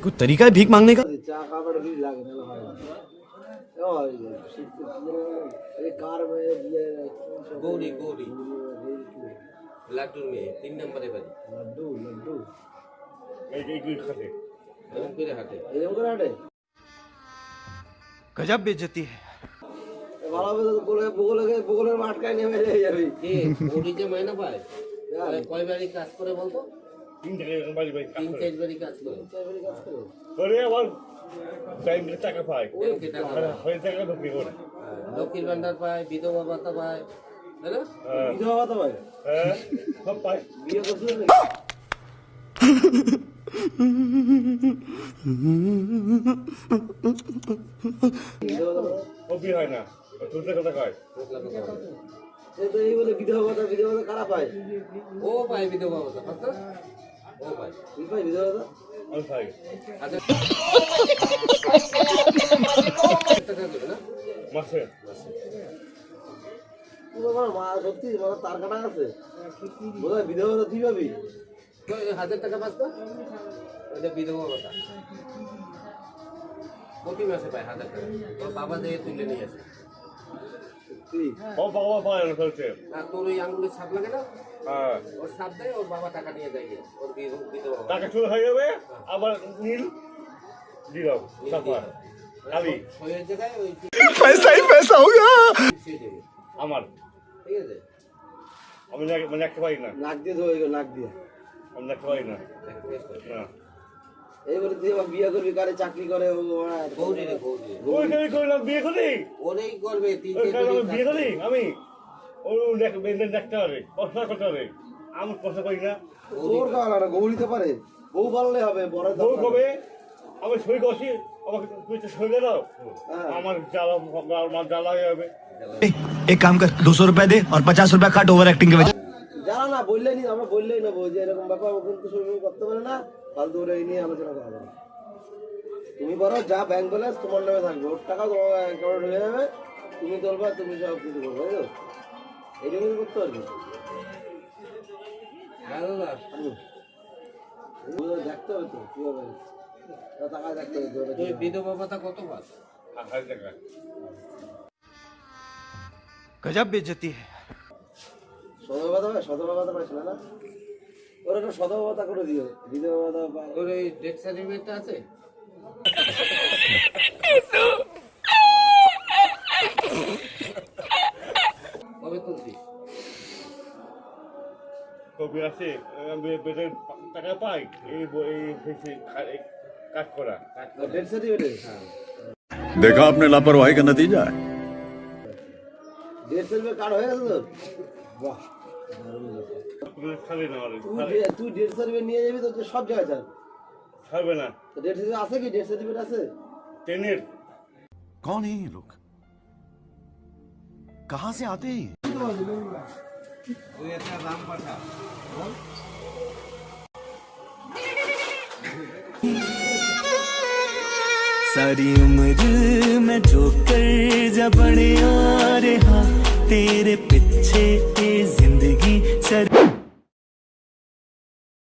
कोई तरीका है भीख मांगने का? गौरी गौरी लड्डू में 3 नंबरे बाड़ी लड्डू लड्डू गजब बेइज्जती है। বগলের মাঠকায় নেমে যাবে কি ওদিকে মাইনা পায় কয় বাড়ি কাজ করে বলতো 3-4 বাড়ি 3-4 বাড়ি কাজ করে করে আবার টাইমে টাকা পায় হয়ে টাকা ঢুকি করে লক্ষ্মীর ভান্ডার পায় বিধবা ভাতা পায় তাই না বিধবা ভাতা পায় হ্যাঁ সব পায় বিয়ে করছিস ও বিয়ে হয় না তুলতে কথা কয় তো এই বলে বিধবা ভাতা কারা পায় ও পায় বিধবা ভাতা বুঝছো ও পায় কি পায় বিধবা ভাতা আমি পাই আচ্ছা টাকা দেবে না মাসে বাবা মা সত্যি বাবা তার কাটা আছে বোধহয় বিধবা ভাতা তুই পাবি 1000 টাকা পাস তো এটা বিধবা ভাতা প্রতি মাসে পায় 1000 টাকা তোর বাবা দিয়ে তুলে নিয়ে আসে ও বাবা পায় না চলছে আর তোর ওই আঙ্গুলের ছাপ লাগে না হ্যাঁ ওর ছাপ দেয় ওর বাবা টাকা নিয়ে যায় ওর বিধবা টাকা চুরি হয়ে যাবে আবার নীল দিলাম সাফা খালি সয়ের জায়গায় ওই पैसा ही पैसा होगा। আমার ঠিক আছে আমি মানে একটা পাই না নাক দিয়ে ধরে গেল নাক দিয়ে আমি একটা পাই না না এই বলে তুই আবার বিয়ে করবি কারে চাকরি করে ও গৌরী রে গৌরী ওই কইলাম বিয়ে করি ওরেই করবে বিয়ে করি আমি ওই বেঁধে দেখতে হবে কষ্ট করতে হবে আমি কষ্ট করি না তোর গালা না গৌরীতে পারে বউ বললে হবে বড় বউ কবে আমি সই করছি আমাকে তুই তো সই দাও আমার জ্বালা হয়ে যাবে एक काम कर 200 रुपए दे और 50 रुपए काट ओवर एक्टिंग के वजह। জানা না বললেই নি আমরা বললেই না যে এরকম ব্যাপার ও কিন্তু সই করতে পারে না ফালতু ওরে নিয়ে আলোচনা করা হবে তুমি বলো যা ব্যাংক ব্যালেন্স তোমার নামে থাকবে ওর টাকা তোমার অ্যাকাউন্টে ঢুকে যাবে তুমি তুলবা তুমি সব কিছু করবে তাই তো এইটুকু করতে পারবে ভালো না দেখতে হবে তো কি হবে টাকা দেখতে হবে তুই বিধবা ভাতা কত পাস 1000 টাকা गजब बेइज्जती है। সদবা ভাতা পাইছিল না ওর একটা সদবা ভাতা করে দিও বিধবা ভাতা ওর এই ডেথ সার্টিফিকেটটা আছে কবে তুলছিস কবি আছে বেতন টাকা পাই এই কাজ করা ডেথ সার্টিফিকেট হ্যাঁ देखा आपने लापरवाही का नतीजा है। ডেথ সার্টিফিকেট কার্ড হয়ে গেছে তোর বাহ তুই ডেথ সার্টিফিকেট নিয়ে যাবি তো সব জায়গায় ছাড় ছাড়বে না ডেথ সার্টিফিকেট আছে কি ডেথ সার্টিফিকেট আছে ট্রেনের कौन है ये लोग? कहाँ से आते हैं? ওই একটা নাম পাঠা सारी उम्र में जो कर जा बड़े आ रहा तेरे पीछे जिंदगी सर